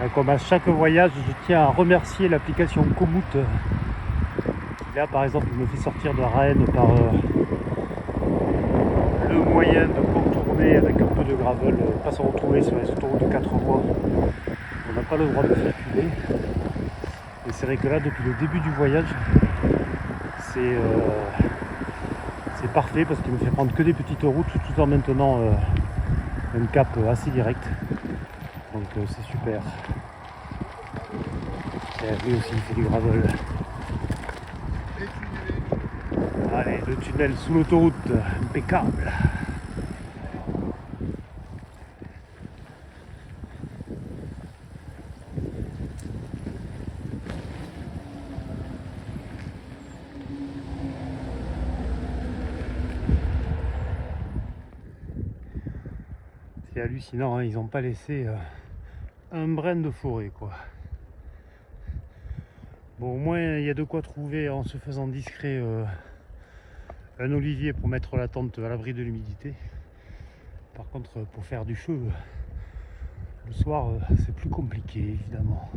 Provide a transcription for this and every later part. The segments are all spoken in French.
Comme à chaque voyage, je tiens à remercier l'application Komoot qui là par exemple me fait sortir de Rennes par le moyen de contourner avec un peu de gravel, pas se retrouver sur les autoroutes de 4 voies. On n'a pas le droit de circuler. Et c'est vrai que là depuis le début du voyage, c'est parfait parce qu'il me fait prendre que des petites routes tout en maintenant un cap assez direct. Donc c'est super. Et lui aussi il fait du gravel. Allez, le tunnel sous l'autoroute, impeccable. C'est hallucinant, hein, ils n'ont pas laissé un brin de forêt, quoi. Bon, au moins il y a de quoi trouver en se faisant discret un olivier pour mettre la tente à l'abri de l'humidité. Par contre, pour faire du feu le soir, c'est plus compliqué, évidemment.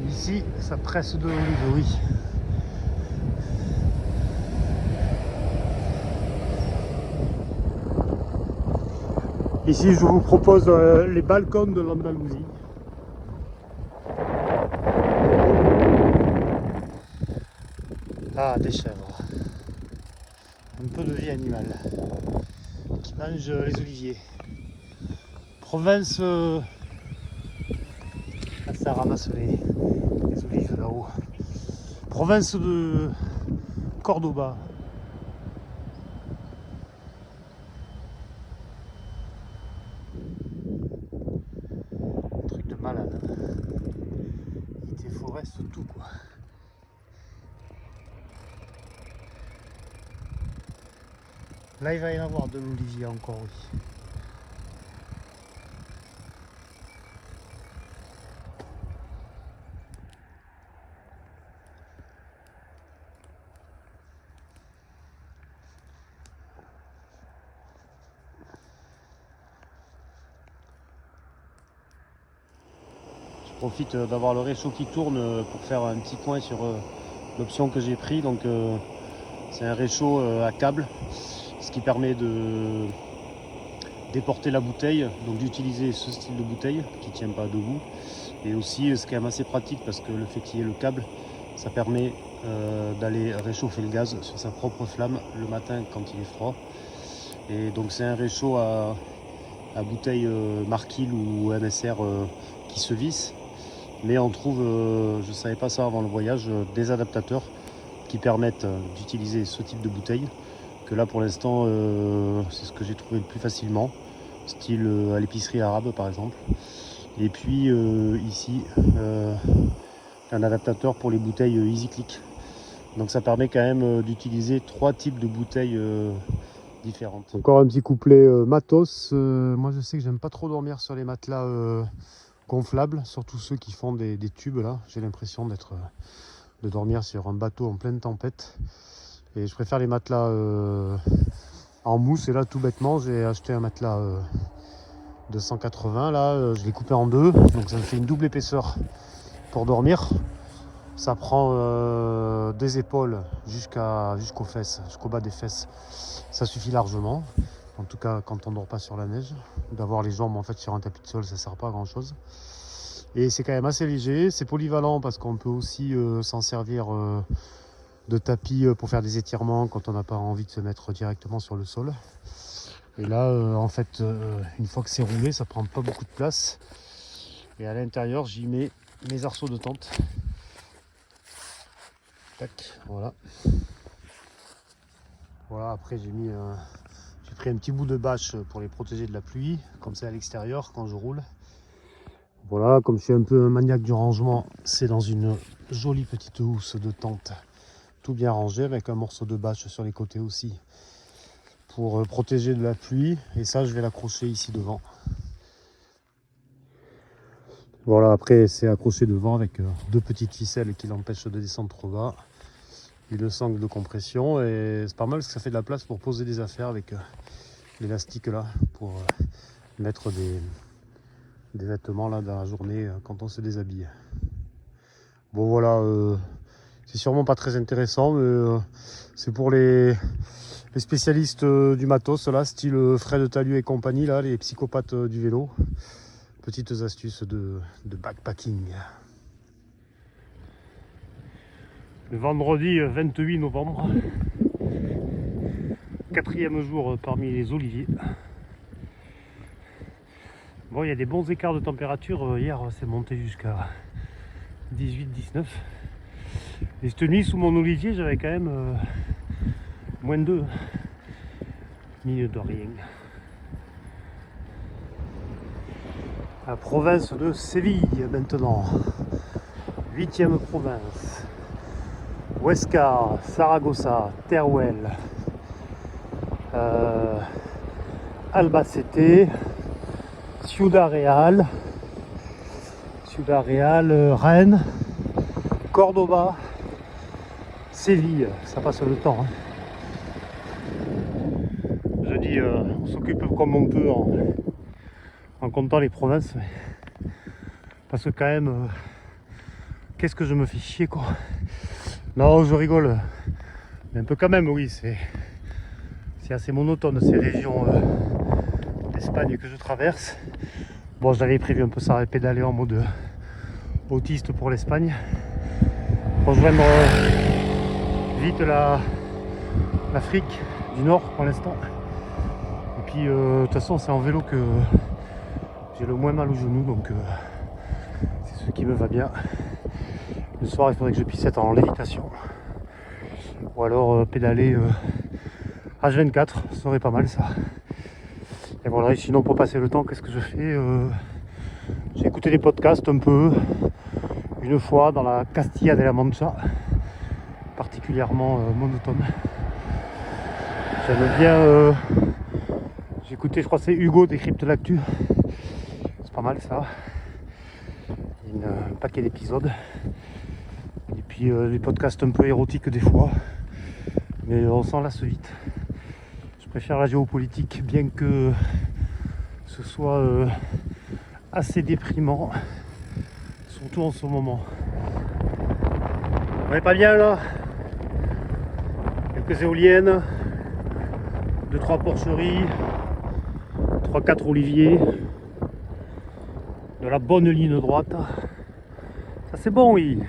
Ici, ça presse de l'olive, oui. Ici, je vous propose les balcons de l'Andalousie. Ah, des chèvres. Un peu de vie animale qui mangent les oliviers. Province... Ah, ça ramasse les olives là-haut. Province de Cordoba. Un truc de malade. Il te foreste tout, quoi. Là, il va y en avoir de l'olivier encore, oui. Je profite d'avoir le réchaud qui tourne pour faire un petit point sur l'option que j'ai pris. Donc, c'est un réchaud à câble, ce qui permet de déporter la bouteille, donc d'utiliser ce style de bouteille qui ne tient pas debout. Et aussi, c'est quand même assez pratique parce que le fait qu'il y ait le câble, ça permet d'aller réchauffer le gaz sur sa propre flamme le matin quand il est froid. Et donc c'est un réchaud à bouteille Markil ou MSR qui se visse. Mais on trouve, je ne savais pas ça avant le voyage, des adaptateurs qui permettent d'utiliser ce type de bouteille. Que là pour l'instant, c'est ce que j'ai trouvé le plus facilement, style à l'épicerie arabe par exemple. Et puis ici, un adaptateur pour les bouteilles EasyClick. Donc ça permet quand même d'utiliser 3 types de bouteilles différentes. Encore un petit couplet matos. Moi je sais que j'aime pas trop dormir sur les matelas gonflables, surtout ceux qui font des tubes là. J'ai l'impression de dormir sur un bateau en pleine tempête. Et je préfère les matelas en mousse. Et là tout bêtement j'ai acheté un matelas de 180 là, je l'ai coupé en deux, donc ça me fait une double épaisseur pour dormir. Ça prend des épaules jusqu'aux fesses, jusqu'au bas des fesses. Ça suffit largement. En tout cas, quand on ne dort pas sur la neige. D'avoir les jambes en fait sur un tapis de sol, ça ne sert pas à grand chose. Et c'est quand même assez léger. C'est polyvalent parce qu'on peut aussi s'en servir de tapis pour faire des étirements quand on n'a pas envie de se mettre directement sur le sol. Et là, en fait, une fois que c'est roulé, ça prend pas beaucoup de place. Et à l'intérieur, j'y mets mes arceaux de tente. Tac, voilà. Voilà, après j'ai pris un petit bout de bâche pour les protéger de la pluie, comme ça à l'extérieur quand je roule. Voilà, comme je suis un peu un maniaque du rangement, c'est dans une jolie petite housse de tente, tout bien rangé avec un morceau de bâche sur les côtés aussi pour protéger de la pluie. Et ça, je vais l'accrocher ici devant. Voilà, après c'est accroché devant avec 2 petites ficelles qui l'empêchent de descendre trop bas. Et le sangle de compression, et c'est pas mal parce que ça fait de la place pour poser des affaires avec l'élastique là, pour mettre des vêtements là dans la journée quand on se déshabille. Bon voilà, c'est sûrement pas très intéressant, mais c'est pour les spécialistes du matos là, style Fred Talus et compagnie là, les psychopathes du vélo. Petites astuces de backpacking. Le vendredi 28 novembre, 4e jour parmi les oliviers. Bon, il y a des bons écarts de température. Hier, c'est monté jusqu'à 18-19. Et cette nuit, sous mon olivier, j'avais quand même moins 2. Milieu de rien. La province de Séville maintenant. 8e province. Huesca, Saragossa, Teruel, Albacete, Ciudad Real, Rennes, Cordoba, Séville, ça passe le temps. Je dis, on s'occupe comme on peut en comptant les provinces, parce que quand même, qu'est-ce que je me fais chier quoi. Non, je rigole, mais un peu quand même, oui, c'est assez monotone ces régions d'Espagne que je traverse. Bon, j'avais prévu un peu ça, pédaler en mode autiste pour l'Espagne, rejoindre vite l'Afrique du Nord pour l'instant. Et puis, de toute façon, c'est en vélo que j'ai le moins mal au genou, donc c'est ce qui me va bien. Le soir, il faudrait que je puisse être en lévitation. Ou alors pédaler H24, ça serait pas mal ça. Et voilà, et sinon pour passer le temps, qu'est-ce que je fais j'ai écouté des podcasts un peu, une fois dans la Castilla de la Mancha, particulièrement monotone. J'aime bien, j'ai écouté, je crois que c'est Hugo décrypte l'actu, c'est pas mal ça. Il y a un paquet d'épisodes. Et puis des podcasts un peu érotiques des fois, mais on s'en lasse vite. Je préfère la géopolitique, bien que ce soit assez déprimant, surtout en ce moment. On est pas bien là. Quelques éoliennes, 2-3 porcheries, 3-4 oliviers, de la bonne ligne droite. Ça c'est bon, oui.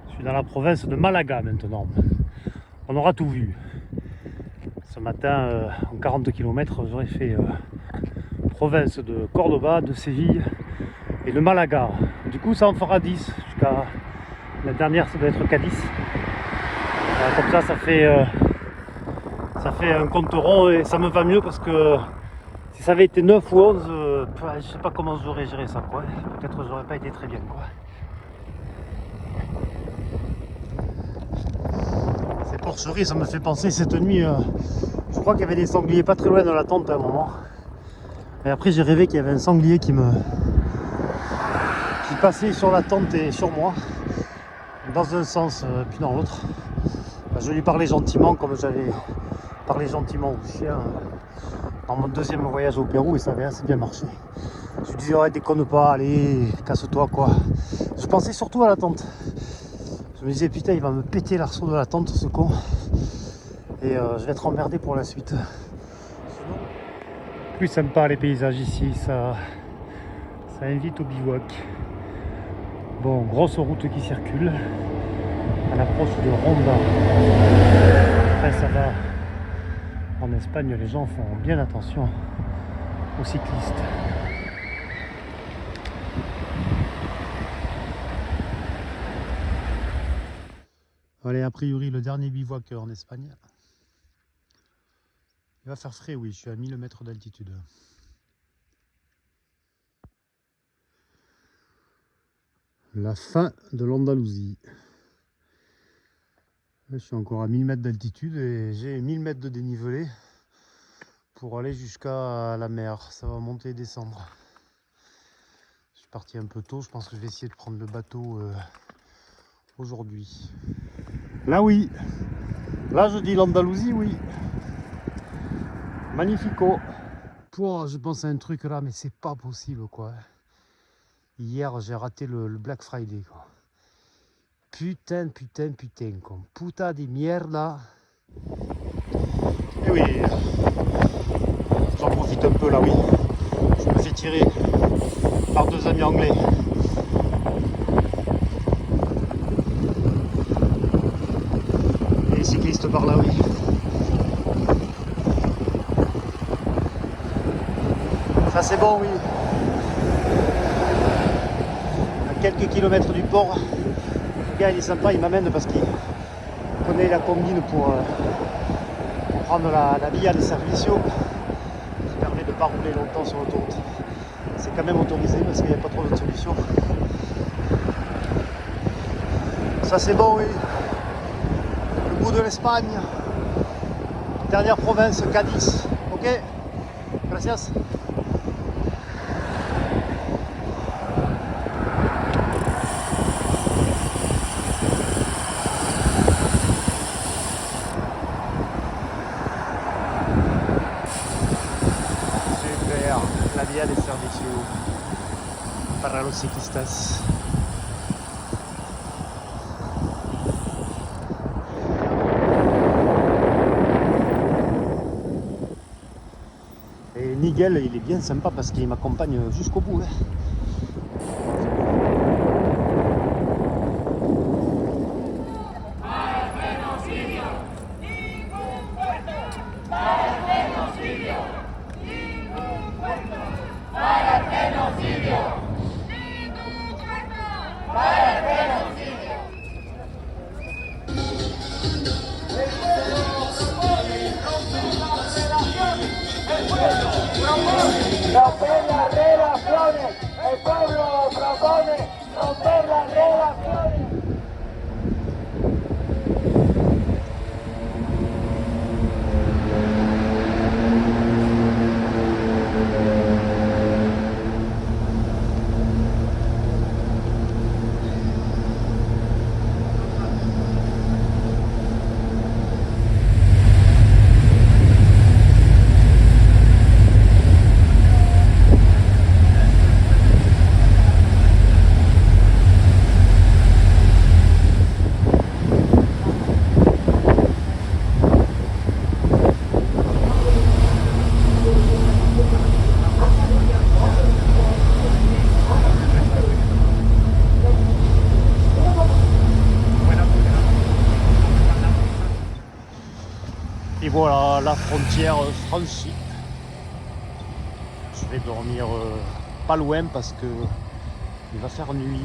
Je suis dans la province de Malaga maintenant. On aura tout vu. Ce matin, en 40 km, j'aurais fait province de Cordoba, de Séville et de Malaga. Du coup, ça en fera 10 jusqu'à la dernière, ça doit être Cadiz. Comme ça, ça fait un compte rond et ça me va mieux parce que si ça avait été 9 ou 11, je sais pas comment j'aurais géré ça, quoi. Peut-être que j'aurais pas été très bien, quoi. Ces porcheries, ça me fait penser cette nuit. Je crois qu'il y avait des sangliers pas très loin de la tente à un moment. Et après, j'ai rêvé qu'il y avait un sanglier qui passait sur la tente et sur moi, dans un sens puis dans l'autre. Je lui parlais gentiment, comme j'avais parlé gentiment au chien dans mon deuxième voyage au Pérou, et ça avait assez bien marché. Je lui disais, ouais, déconne pas, allez, casse-toi quoi. Je pensais surtout à la tente. Je me disais, putain, il va me péter l'arceau de la tente, ce con. Et je vais être emmerdé pour la suite. Sinon, plus sympa les paysages ici, ça invite au bivouac. Bon, grosse route qui circule à l'approche de Ronda. Après ça va, en Espagne les gens font bien attention aux cyclistes. Allez, a priori le dernier bivouac en Espagne. Il va faire frais, oui, je suis à 1000 mètres d'altitude. La fin de l'Andalousie. Je suis encore à 1000 mètres d'altitude et j'ai 1000 mètres de dénivelé pour aller jusqu'à la mer. Ça va monter et descendre. Je suis parti un peu tôt, je pense que je vais essayer de prendre le bateau aujourd'hui. Là oui, là je dis l'Andalousie, oui. Magnifico. Pouah, je pense à un truc là, mais c'est pas possible quoi. Hier, j'ai raté le Black Friday quoi. Putain, quoi. Puta de mierda. Et oui, j'en profite un peu là, oui. Je me fais tirer par 2 amis anglais. Et les cyclistes par là, oui. Ça c'est bon, oui. À quelques kilomètres du port, le gars il est sympa, il m'amène parce qu'il connaît la combine pour prendre la via de servicio qui permet de ne pas rouler longtemps sur l'autoroute. C'est quand même autorisé parce qu'il n'y a pas trop d'autres solutions. Ça c'est bon, oui. Le bout de l'Espagne. Dernière province, Cadiz. Ok? Gracias. Super. La via de servicio para los ciclistas. Et Nigel, il est bien sympa parce qu'il m'accompagne jusqu'au bout. Hein. Romper las relaciones, el pueblo propone romper las relaciones. Et voilà, la frontière franchie. Je vais dormir pas loin parce que il va faire nuit.